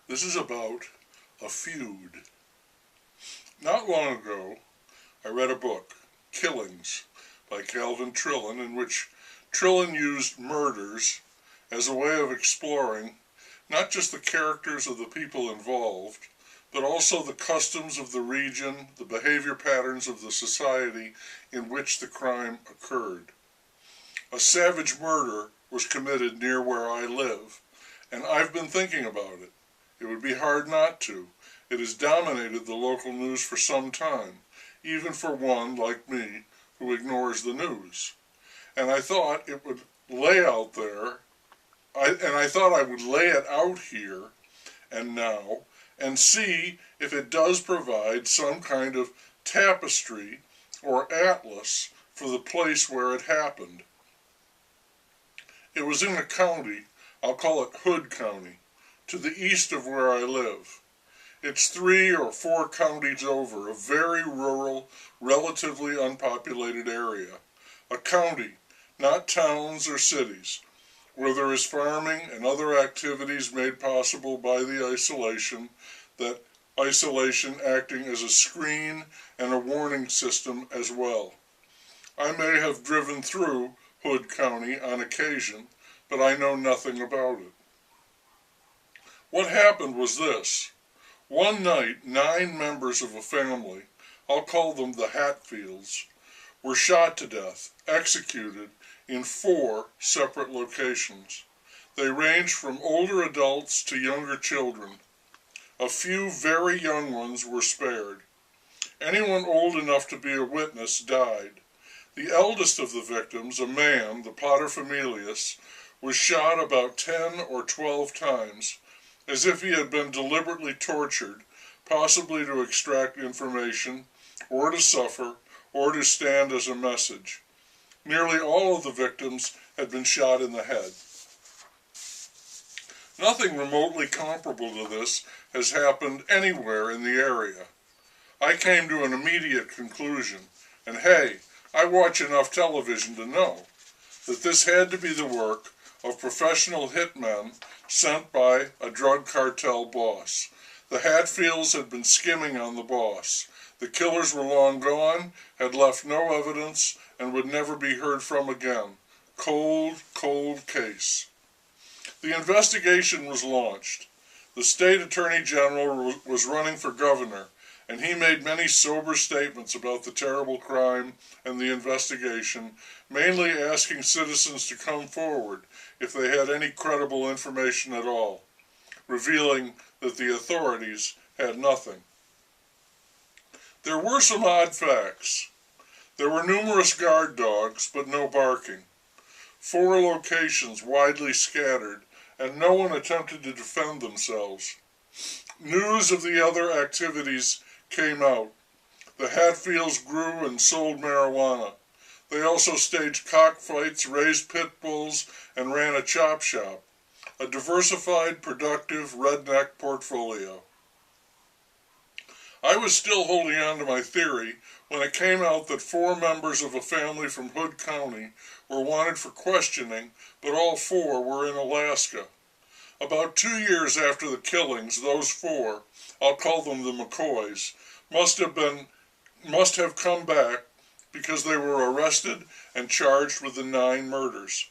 This is about a feud. Not long ago, I read a book, Killings, by Calvin Trillin, in which Trillin used murders as a way of exploring not just the characters of the people involved, but also the customs of the region, the behavior patterns of the society in which the crime occurred. A savage murder was committed near where I live, and I've been thinking about it. It would be hard not to. It has dominated the local news for some time, even for one like me who ignores the news. And I thought it would lay out there, I thought I would lay it out here and now and see if it does provide some kind of tapestry or atlas for the place where it happened. It was in a county, I'll call it Hood County, to the east of where I live. It's 3 or 4 counties over, a very rural, relatively unpopulated area. A county, not towns or cities, where there is farming and other activities made possible by the isolation, that isolation acting as a screen and a warning system as well. I may have driven through Hood County on occasion, but I know nothing about it. What happened was this. One night, 9 members of a family, I'll call them the Hatfields, were shot to death, executed in 4 separate locations. They ranged from older adults to younger children. A few very young ones were spared. Anyone old enough to be a witness died. The eldest of the victims, a man, the paterfamilias, was shot about 10 or 12 times, as if he had been deliberately tortured, possibly to extract information, or to suffer, or to stand as a message. Nearly all of the victims had been shot in the head. Nothing remotely comparable to this has happened anywhere in the area. I came to an immediate conclusion, and hey, I watch enough television to know that this had to be the work of professional hitmen sent by a drug cartel boss. The Hatfields had been skimming on the boss. The killers were long gone, had left no evidence, and would never be heard from again. Cold, cold case. The investigation was launched. The state attorney general was running for governor, and he made many sober statements about the terrible crime and the investigation, mainly asking citizens to come forward if they had any credible information at all, revealing that the authorities had nothing. There were some odd facts. There were numerous guard dogs, but no barking. 4 locations widely scattered, and no one attempted to defend themselves. News of the other activities came out. The Hatfields grew and sold marijuana. They also staged cockfights, raised pit bulls, and ran a chop shop. A diversified, productive, redneck portfolio. I was still holding on to my theory when it came out that 4 members of a family from Hood County were wanted for questioning, but all 4 were in Alaska. About 2 years after the killings, those 4, I'll call them the McCoys, must have come back because they were arrested and charged with the 9 murders.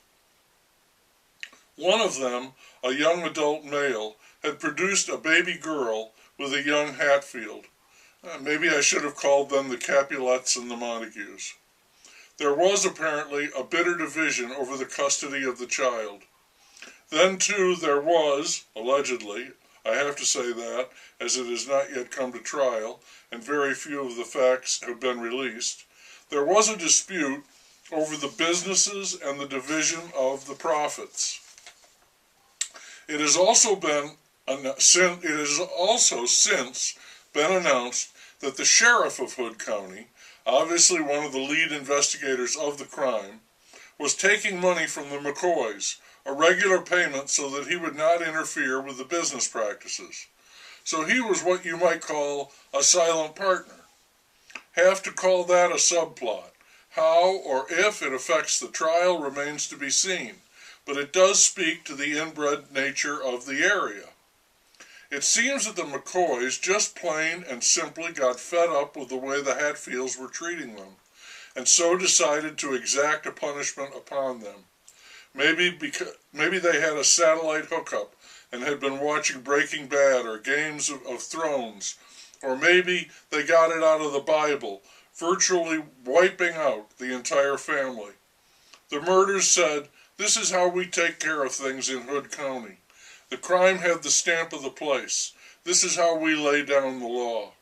One of them, a young adult male, had produced a baby girl with a young Hatfield. Maybe I should have called them the Capulets and the Montagues. There was apparently a bitter division over the custody of the child. Then, too, there was, allegedly, I have to say that, as it has not yet come to trial, and very few of the facts have been released, there was a dispute over the businesses and the division of the profits. It has also since been announced that the sheriff of Hood County, obviously one of the lead investigators of the crime, was taking money from the McCoys, a regular payment so that he would not interfere with the business practices. So he was what you might call a silent partner. Have to call that a subplot. How or if it affects the trial remains to be seen, but it does speak to the inbred nature of the area. It seems that the McCoys just plain and simply got fed up with the way the Hatfields were treating them, and so decided to exact a punishment upon them. Maybe they had a satellite hookup and had been watching Breaking Bad or Games of Thrones, or maybe they got it out of the Bible, virtually wiping out the entire family. The murders said, "This is how we take care of things in Hood County. The crime had the stamp of the place. This is how we lay down the law."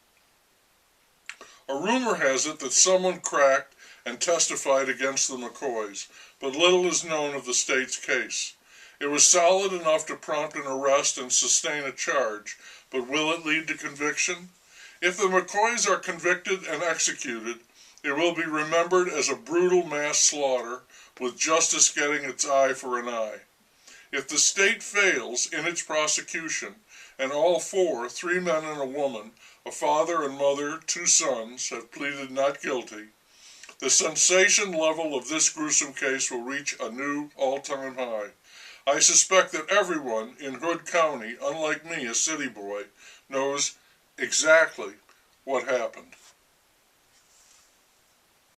A rumor has it that someone cracked and testified against the McCoys, but little is known of the state's case. It was solid enough to prompt an arrest and sustain a charge, but will it lead to conviction? If the McCoys are convicted and executed, it will be remembered as a brutal mass slaughter, with justice getting its eye for an eye. If the state fails in its prosecution, and all four, 3 men and a woman, a father and mother, 2 sons, have pleaded not guilty, the sensation level of this gruesome case will reach a new all-time high. I suspect that everyone in Hood County, unlike me, a city boy, knows exactly what happened.